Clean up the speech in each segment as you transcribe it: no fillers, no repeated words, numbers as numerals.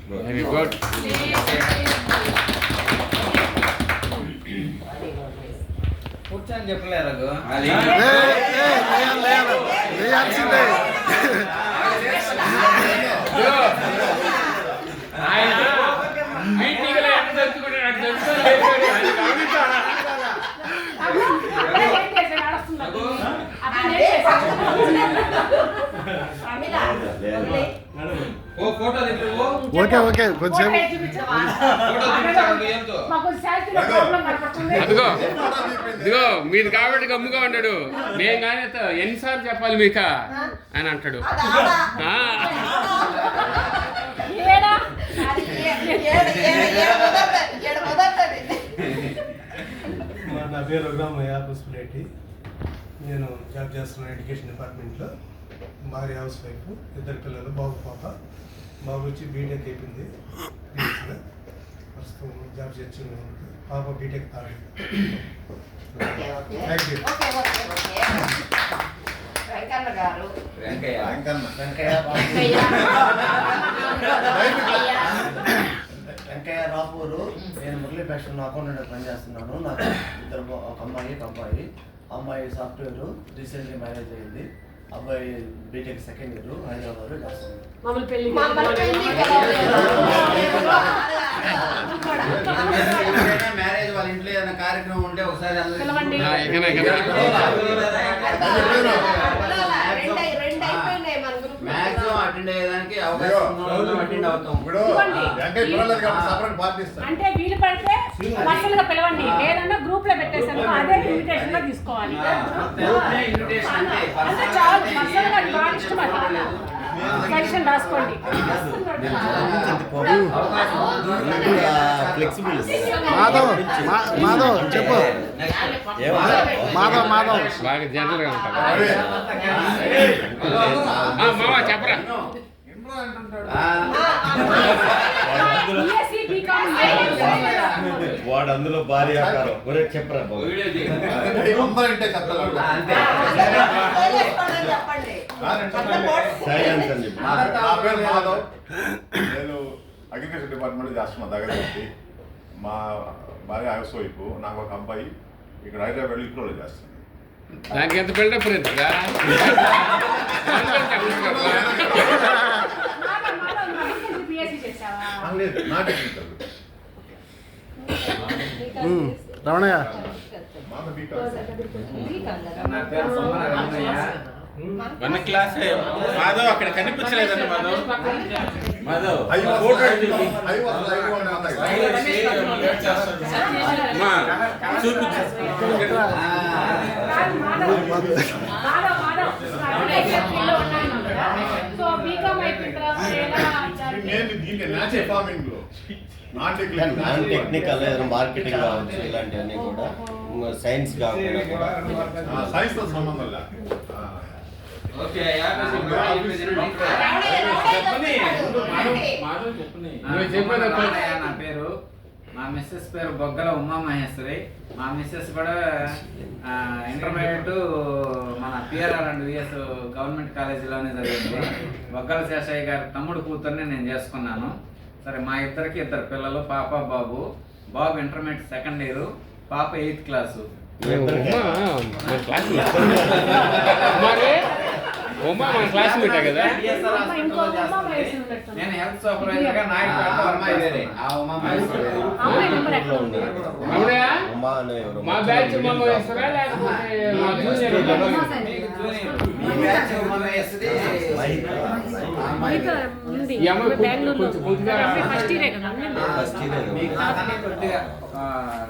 Very good. కూర్చొని చెప్పలేరు లేయాల్సిందే. ఆయన మీటింగ్ లో ఎంత తెలుసుకుంటాడు ఓకే ఓకే కొంచెం అదిగో ఇదిగో మీరు కాబట్టి గమ్ముగా ఉన్నాడు. నేను కానీ ఎన్నిసార్లు చెప్పాలి మీకు అని అంటాడు. నా పేరు రఘురామయ్య పుష్పరెడ్డి. నేను జాబ్ చేస్తున్నాను ఎడ్యుకేషన్ డిపార్ట్మెంట్లో. భార్య హౌస్ వైఫ్, 2 పిల్లలు, బాబు పాప. బాబు వచ్చి బీటెక్ అయిపోయింది, ప్రస్తుతం జాబ్ చేస్తున్నాను. పాప B Tech third. Thank you. Venkayya Rapuru. నేను మురళీ ఫ్యాషన్ అకౌంటెంట్ పనిచేస్తున్నాను. నాకు 2 ఒక అమ్మాయి ఒక అబ్బాయి. అమ్మాయి సాఫ్ట్వేర్, రీసెంట్లీ మ్యారేజ్ అయింది. అబ్బాయి బీటెక్ సెకండ్ ఇయర్, హైదరాబాద్ చేస్తున్నాడు. మ్యారేజ్ వాళ్ళ ఇంట్లో ఏదైనా కార్యక్రమం ఉంటే ఒకసారి మ్యాక్సిమం అటెండ్ అయ్యేదానికి అవకాశం అటెండ్ అవుతాం. అంటే వీలు పడితే పర్సనల్ గా పిలవండి, లేదన్నా గ్రూప్ లో పెట్టేసాను అదే ఇన్విటేషన్ గా తీసుకోవాలి. అంటే చాలా పర్సనల్ గా బాగా ఇష్టం అది సజెషన్ రాసుకోండి. మాధవ్ మాధవ్ చెప్పు. మాధవ్ మాధవ్ బాగా జనరల్ గా ఉంటాడు. మామ చెప్పరా. వాడు అందులో భారీ ఆకారం ఒరే చెప్పరా సైలెన్స్ అని చెప్పి. నా పేరు మాధవ్. నేను అగ్రికల్చర్ డిపార్ట్మెంట్ చేస్తున్నా దగ్గర పెట్టి. మా భార్య హౌస్ వైఫ్, నాకు ఒక అబ్బాయి ఇక్కడ హైదరాబాద్ ఇప్రోలో చేస్తాను. నాకు ఎంత బిల్డప్ రా. నా టెక్నికల్ రమణయ్య. నా పేరు సోమన రమణయ్య. 1 క్లాస్ మాధవ్ అక్కడ కనిపించలేదండి. మాధవ్ మాధవ్ టెక్నికల్ మార్కెటింగ్ కావచ్చు, ఇలాంటివన్నీ కూడా సైన్స్ కాకుండా కూడా సైన్స్ తో సంబంధం లేదు. నా పేరు, మా మిస్సెస్ పేరు బొగ్గల ఉమామహేశ్వరి. మా మిస్సెస్ కూడా ఇంటర్మీడియట్ మన పిఆర్ఆర్ అండ్ విఎస్ గవర్నమెంట్ కాలేజీలోనే జరిగింది. బొగ్గల శేషయ్య గారి తమ్ముడు కూతుర్ని నేను చేసుకున్నాను. సరే, మా ఇద్దరికి 2 పిల్లలు, పాప బాబు. బాబు ఇంటర్మీడియట్ సెకండ్ ఇయర్, పాప 8th క్లాసు. ఉమా మన క్లాస్మేట్ కదా. నేను హెల్త్ సూపర్వైజర్ గా నాయకుడు అమ్మాయి వేరే. ఆ ఉమా మహేశ్వరి మా బ్యాచ్ ఉమా మహేశ్వరా లేకపోతే మా జూనియర్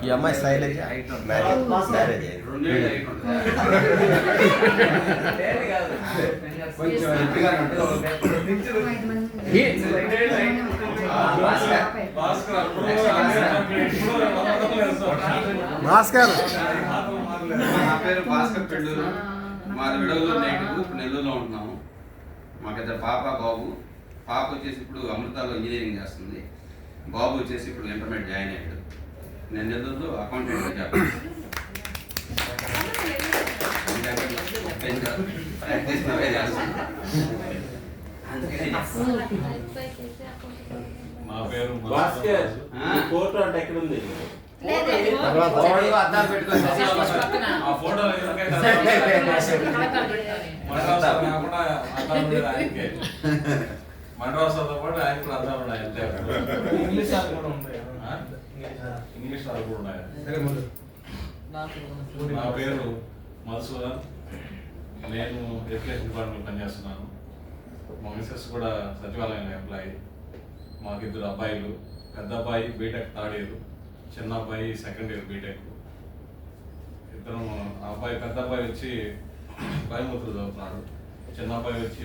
ఈ అమ్మాయి శైలజ మ్యారేజ్ భాస్కర్. నా పేరు భాస్కర్ పెళ్ళూరు. మాది విడవలూరు నేటివ్, ఇప్పుడు నెల్లూరులో ఉంటున్నాము. మాకు 2 పాప బాబు. పాప వచ్చేసి ఇప్పుడు అమృతాలో ఇంజనీరింగ్ చేస్తుంది. బాబు వచ్చేసి ఇప్పుడు ఇంటర్మీడియట్ జాయిన్ అయ్యాడు. నేను నెల్లూరులో అకౌంటెంట్ జాబ్ మా పేరు భాస్కర్ ఫోటో అంటే ఎక్కడ ఉంది? వాడు అద్దాలు పెట్టుకొని ఆ ఫోటో మండవాసంతో పాటు ఆయన కూడా అద్దాలు ఉన్నాయి అంతే. ఇంగ్లీష్ సార్ కూడా ఉంటాయి. ఇంగ్లీష్ వాళ్ళు కూడా ఉన్నాయి. సరే ముందు నా పేరు మధుసూదన్. నేను ఎడ్యుకేషన్ డిపార్ట్మెంట్ పనిచేస్తున్నాను. మా మిసెస్ కూడా సచివాలయంలో ఎంప్లాయీ. మాకు 2 అబ్బాయిలు. పెద్ద అబ్బాయి బీటెక్ 3rd ఇయర్, చిన్న అబ్బాయి 2nd ఇయర్ బీటెక్. ఇద్దరం పెద్ద అబ్బాయి వచ్చి కోయంబత్తూరు చదువుతున్నాడు, చిన్న అబ్బాయి వచ్చి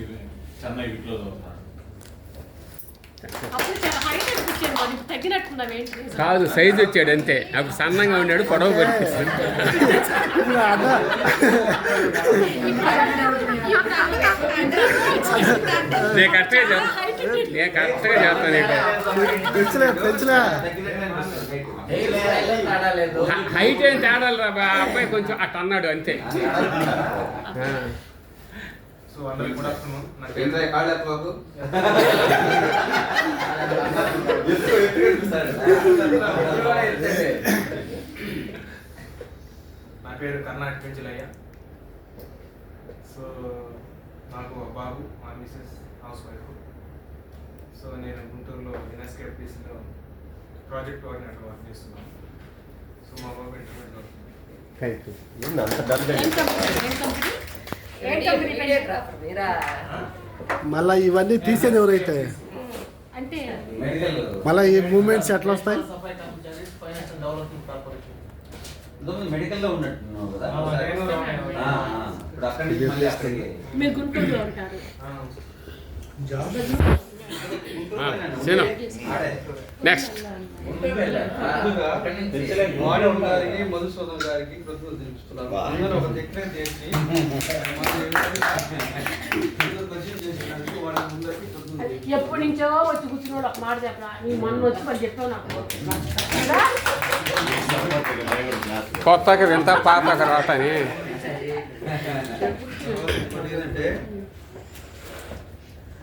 చెన్నై విట్లో చదువుతున్నాడు. అప్పుడు చాలా హైట్ అనిపించాను, మరి ఇప్పుడు తగ్గినట్టున్నావు ఏంటి? కాదు, సైజు వచ్చాడు అంతే. అప్పుడు సన్నంగా ఉన్నాడు, పొడవు కనిపిస్తుంది. నేను కరెక్ట్గా చేస్తాను నీకు. పెంచలే హైట్ ఏం తేడాలి రా బా. అబ్బాయి కొంచెం అట్ట అన్నాడు అంతే. సో అందరికీ గుడ్ ఆఫ్టర్నూన్. నా పేరు కర్ణాటక పెంచలయ్య. సో నాకు ఒక బాబు, మా మిసెస్ హౌస్ వైఫ్. సో నేను గుంటూరులో ఎన్ఎస్కేపీసీలో ప్రాజెక్ట్ కోఆర్డినేటర్ వర్క్ చేస్తున్నాను. సో మా బాబు ఇంటర్మీడియట్ అవుతుంది. అంత డబ్బు మళ్ళీ ఇవన్నీ తీసేది ఎవరైతే అంటే మళ్ళీ ఈ మూమెంట్స్ ఎట్లా వస్తాయి? మెడికల్లో ఉన్నట్టున్నావు కదా. ఇప్పుడు అక్కడి నుంచి మళ్ళీ అక్కడికి. మీరు గుంటూరులో ఉంటారు. నెక్స్ట్ మానవ్ గారికి, మధుసూదన్ గారికి కృతజ్ఞతలు తెలుపుతున్నాను. అందరూ ఒక దగ్గర చేసి వాళ్ళ ముందరికి కృతజ్ఞతలు. ఎప్పటి నుంచో వచ్చి కూర్చున్నాడు, ఒక మాట చెప్పరా, నీ మొన్న వచ్చి వాళ్ళు చెప్పావు నాకు. కొత్తగా వింత పాతగా రాటని. ఏంటంటే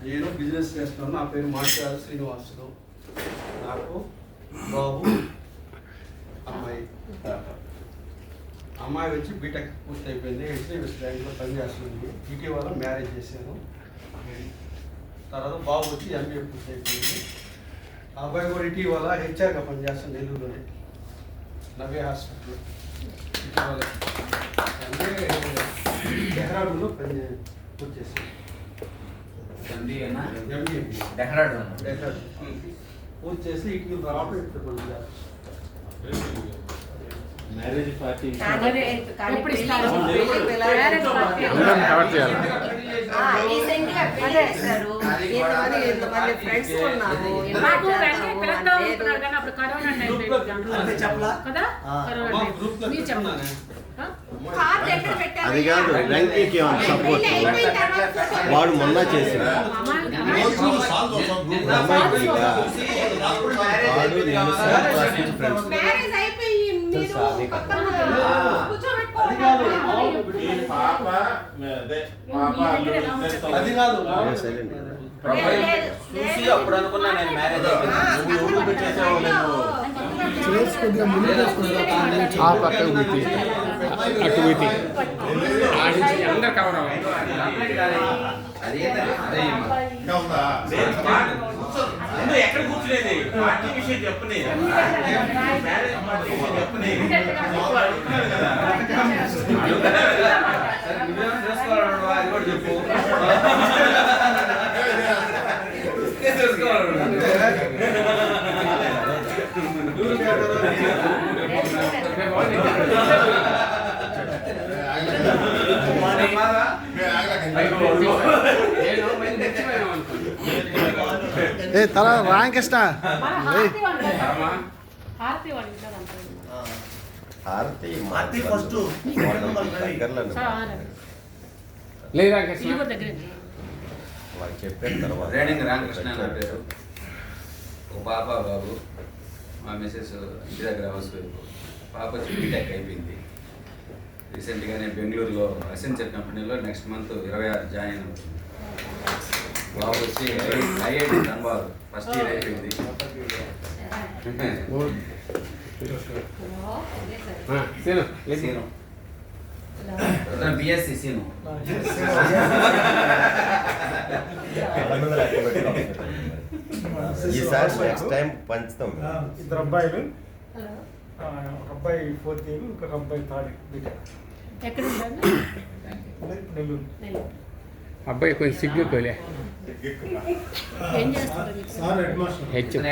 నేను బిజినెస్ చేస్తున్నాను. నా పేరు మాట్లాడు శ్రీనివాసులు. నాకు బాబు, అమ్మాయి వచ్చి బీటెక్ పూర్తి అయిపోయింది. హెచ్డిఎఫ్సి బ్యాంక్లో పనిచేస్తుంది. ఇటీవల మ్యారేజ్ చేశాను. తర్వాత బాబు వచ్చి ఎంబీఏ పూర్తి అయిపోయింది. ఆ అబ్బాయి కూడా ఇటీవల హెచ్ఆర్గా పనిచేస్తాను నెల్లూరులోనే, నవ్య హాస్పిటల్. ఇటీవల డెహ్రాడూన్లో పూర్తి చేశాను. పూర్తి చేసి ఇటీవల ఆపరేట్ పనిచేస్తాను. మ్యారేజ్ పార్టీ ఎప్పుడు ఇస్తారు? అందరం కవర్ చేయాలి. నాకు వెంటనే పిల్లలతో ఉంటున్నారు కానీ అప్పుడు కరోనా టైం కదా. కరోనా టైం మీరు చెప్పండి. అది కాదు, వెంకీకి ఏమన్నా సపోర్ట్ వాడు మొన్న చేసిన వాడు నేను ఫ్రెండ్స్ తెలుసా? అది కాదు, చూసి అప్పుడు అనుకున్నా నేను మ్యారేజ్ ఆ పక్క ఊతి అటు ఊతి అందరు కవర్ అవ్వాలి. ఎక్కడ కూర్చునేది పార్టీ విషయం చెప్పని చెప్పు. ఏ తల రాంకృష్ణ హారతి ఫస్ట్ లేదా వాళ్ళు చెప్పిన తర్వాత రేణింగ్ రామకృష్ణ నా పేరు. ఒక పాప బాబు. మా మిసెస్ ఇంటి దగ్గర హౌస్ వైఫ్. పాప వచ్చి బీటెక్ అయిపోయింది. రీసెంట్గానే బెంగళూరులో అసెన్చర్ కంపెనీలో నెక్స్ట్ మంత్ 26 జాయిన్ అవుతుంది. బాబు వచ్చి ఐఐటి ధన్బాద్ ఫస్ట్ ఇయర్ అయిపోయింది. బిఎస్సి సీను ఈసారి నెక్స్ట్ టైం పంచుతాం. ఇద్దరు అబ్బాయిలు, ఒక అబ్బాయి 4th ఇయర్, ఇంకొక అబ్బాయి 3rd బీటెక్. ఎక్కడ ఉంటారు? నెల్లూరు. అబ్బాయి కొంచెం సిగ్గుకోలే. ఏం చేస్తారు? Sir head master.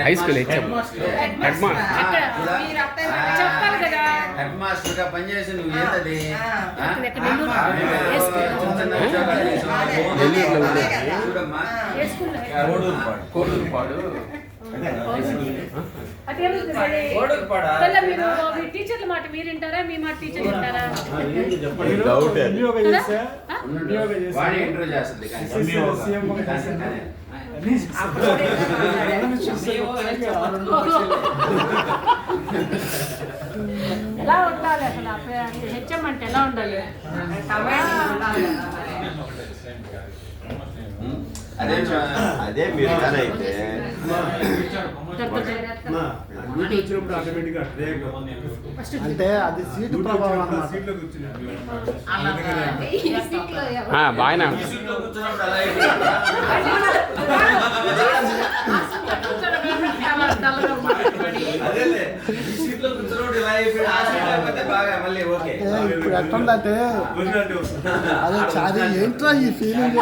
High school HM. Head master. ఎక్కడ? మీరు అక్కడ చెప్పాలి కదా. హెడ్ మాస్టర్ గా పనిచేసి నువ్వు ఏంటది ఎక్కడ నెల్లూరు? ఏ స్కూల్? చూడమ్మా ఏ స్కూల్లో? కోడూరుపాడు మీరు మీ టీచర్ల మాట మీరు వింటారా, మీ మాట టీచర్ వింటారా? వాడి ఇంటర్వ్యూ చేస్తుంది ఎలా ఉండాలి అసలు? హెచ్ఎం అంటే ఎలా ఉండాలి? అదే మీరు అయితే అంటే అది సీటు ప్రభావం అన్నమాట. బాగానే ఇప్పుడు ఎట్టుందంటే అదే చారీ ఏంట్రా ఈ ఫీలింగ్.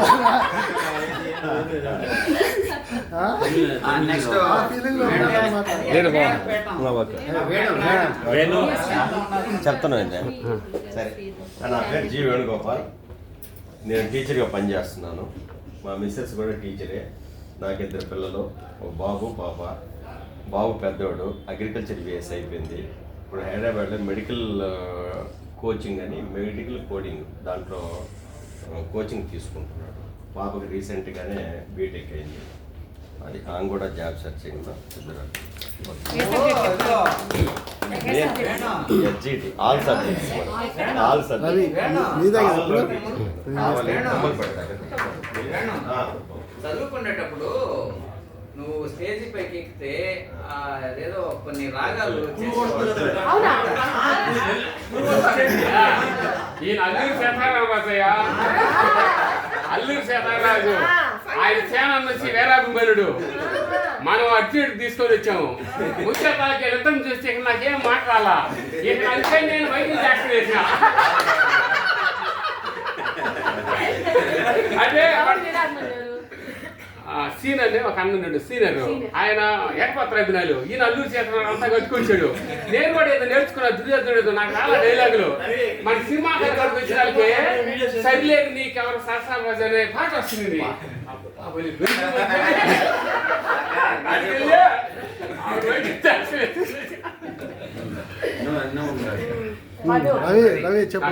చెప్తాను అంటే సరే. నా పేరు జీ వేణుగోపాల్. నేను టీచర్గా పనిచేస్తున్నాను. మా మిస్సెస్ కూడా టీచరే. నాకు 2 పిల్లలు, ఒక బాబు పాప. బాబు పెద్దవాడు, అగ్రికల్చర్ బిఎస్ అయిపోయింది. ఇప్పుడు హైదరాబాద్లో మెడికల్ కోచింగ్ అని, మెడికల్ కోడింగ్ దాంట్లో కోచింగ్ తీసుకుంటున్నాడు. పాపకి రీసెంట్గానే బీటెక్ అయింది. అది ఆమె కూడా జాబ్ సర్చింగ్లో ఎస్జిటి ఆల్ సబ్జెక్ట్స్ చదువుకునేటప్పుడు నువ్వు స్టేజ్ పైకి ఎక్కితే అదేదో కొన్ని రాగాలు అల్లూరు సీతారాజు ఆయన సేన వచ్చి వేరాభిమనుడు. మనం అర్జునుడు తీసుకొని వచ్చాము. ముఖ్యతాకి యుద్ధం చూస్తే నాకేం మాట్లాడాలా, ఇక అంతే నేను వైద్యం చేస్తా వేసిన. అదే సీనియర్ ఒక అన్నున్నాడు, సీనియర్. ఆయన ఏకపత్ర అభినాయులు. ఈయన అల్లూరు సీతారాజు అంతా కట్టుకొచ్చాడు. నేను కూడా ఏదో నేర్చుకున్నా, దుర్యోధనుడు. నాకు చాలా డైలాగులు. మన సినిమా దగ్గరకు వచ్చిన వాళ్ళకి సరిలేదు నీకెవరు సరసారాజు అనే పాట వస్తుంది. నా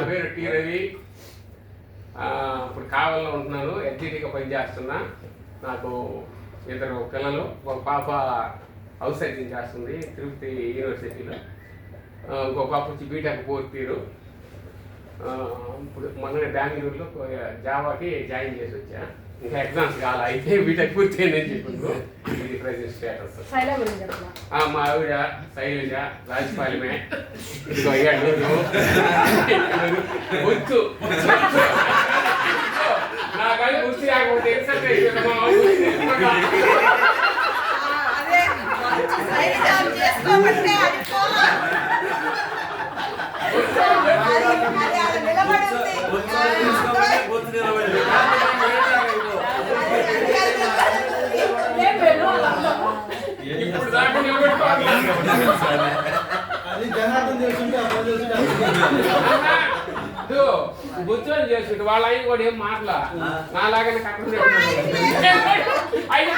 పేరు టి రవి. ఇప్పుడు కావల్లో ఉంటున్నాను. ఎస్జిటిగా పనిచేస్తున్నా. నాకు 2 పిల్లలు, ఒక పాప హౌస్ సర్జన్ చేస్తుంది తిరుపతి యూనివర్సిటీలో. ఇంకో పాప వచ్చి బీటెక్ 4th ఇయర్. ఇప్పుడు మొన్న బెంగళూరులో జావాకి జాయిన్ చేసి వచ్చా. ఇంకా ఎగ్జామ్స్ కావాలి, అయితే బీటెక్ పూర్తి అయిందని చెప్పిండు. ఇది ప్రెజెంట్ స్టేటస్. మా ఆవిడ శైలజ రాజపాలమే. ఇదిగో అయ్యాడు వచ్చు నాకని గుర్తు రాకపోతే ఇప్పుడు దాకా బుద్ధులు చేస్తుంటే వాళ్ళ ఆయన కూడా ఏం మాటలా నాలాగానే కట్టడం ఆయన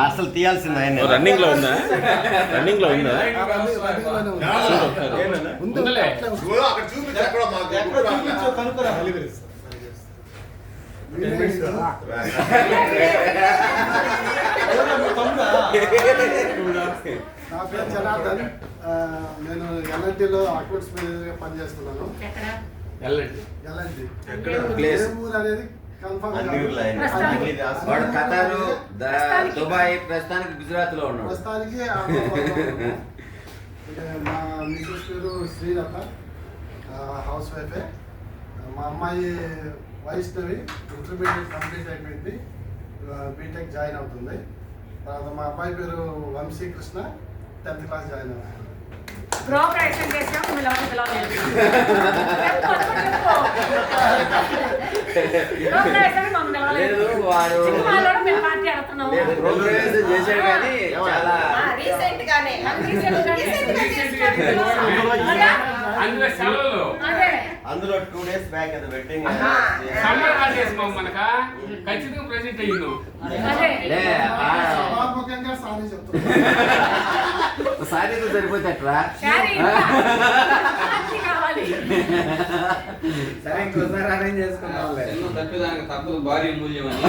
అసలు తీయాల్సింది ఆయన. రన్నింగ్ లో ఉందా? తమ్ముడు నా పేరు జనార్దన్. నేను ఎల్ఎన్టీలో అకౌంట్స్ మేనేజర్గా పనిచేస్తున్నాను. ఎల్ఎన్టీ ఊరు అనేది వాడు ఖతారు దుబాయ్ ప్రస్తుతానికి గుజరాత్ లో ఉన్నాడు. ప్రస్తుతానికి మా మిసెస్ పేరు శ్రీలత, హౌస్ వైఫే. మా అమ్మాయి వైష్ణవి ఇంటర్మీడియట్ కంప్లీట్ అయిపోయింది, బీటెక్ జాయిన్ అవుతుంది. తర్వాత మా అబ్బాయి పేరు వంశీకృష్ణ, 10th క్లాస్ జాయిన్ అవుతుంది. గృహప్రవేశం చేసాం చేశాడు కానీ చాలా అందులో 2 days బ్యాక్ అది వెడ్డింగ్ మనకా ఖచ్చితంగా ప్రెజెంట్ అయ్యిండు. సారీ చెప్తాను. సారీతో సరిపోతే అట్లా సరే ఇంకోసారి అరేంజ్ చేసుకున్నాం. తప్పిదానికి తప్పదు భారీ మూల్యం అని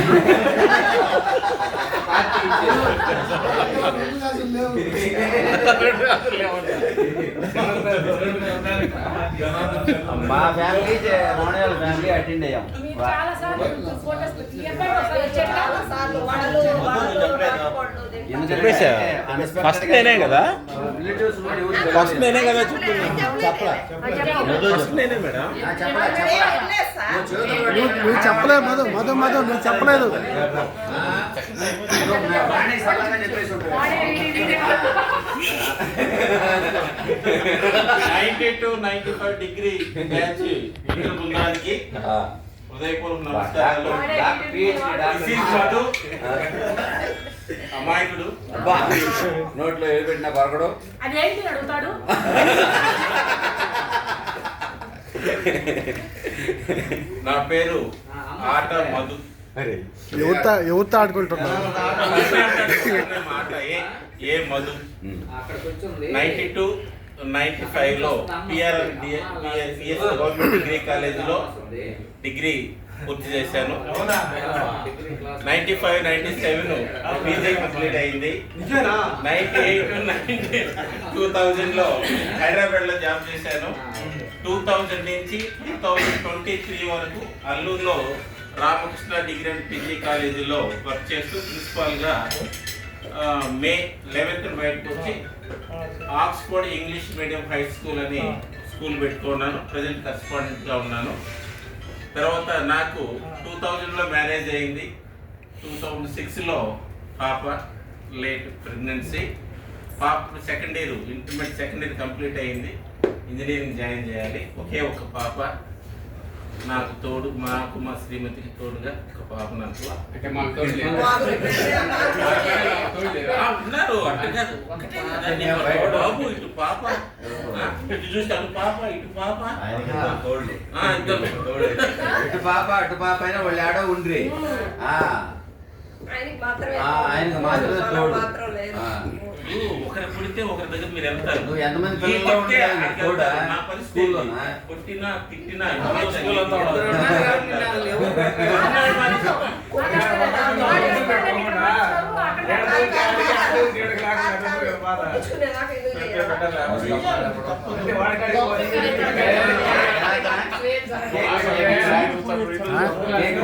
మా ఫ్యామిలీ మోడల్ ఫ్యామిలీ అటెండ్ అయ్యాం. ఫస్ట్ నేనే కదా ఫస్ట్ నేనే కదా ఫస్ట్ నేనే మేడం. నువ్వు చెప్పలేదు మధు మధు మధు నువ్వు చెప్పలేదు. 92-95 డిగ్రీ బ్యాచ్ ఇంటర్ బృందానికి హృదయపూర్వక నమస్కారాలు. అమాయకుడు నోట్లో ఏది పెట్టినా కొరకడు. అదేంటి అడుగుతాడు. నా పేరు ఆట మధు. ఎవరితో ఆడుకుంటున్నాను. మాట ఏ మధు. 92-95 లో పిఎస్ గవర్నమెంట్ డిగ్రీ కాలేజీలో డిగ్రీ పూర్తి చేశాను. 95-97 పీజీ కంప్లీట్ అయింది. 98-2000 లో హైదరాబాద్ లో జాబ్ చేశాను. 2000 నుంచి 2023 వరకు అల్లూరులో రామకృష్ణ డిగ్రీ అండ్ పీజీ కాలేజీలో వర్క్ చేస్తూ ప్రిన్సిపాల్గా మే 11th బయటకు వచ్చి Oxford English medium high school అని స్కూల్ పెట్టుకున్నాను. ప్రజెంట్ కరెస్పాండెంట్గా ఉన్నాను. తర్వాత నాకు 2000లో మ్యారేజ్ అయింది. 2006లో పాప లేట్ ప్రెగ్నెన్సీ. పాప second year intermediate second year complete అయింది. ఇంజనీరింగ్ జాయిన్ చేయాలి. ఒకే ఒక పాప నాకు తోడు, మాకు మా శ్రీమతికి తోడుగా ఒక పాప నాకు ఉన్నారు. బాబు ఇటు పాప, ఇటు చూస్తాను పాప, ఇటు పాప, ఇటు పాప అటు పాప అయినా వాళ్ళు ఆడో ఉండ్రి. ఆయనకి మాత్రమే తోడు. ఒకరి పుడితే ఒకరి దగ్గర మీరు వెళ్తారు. నువ్వు ఎంతమంది పిల్లలు కూడా నా పరిస్థితి కొట్టినా తిట్టినా కేక్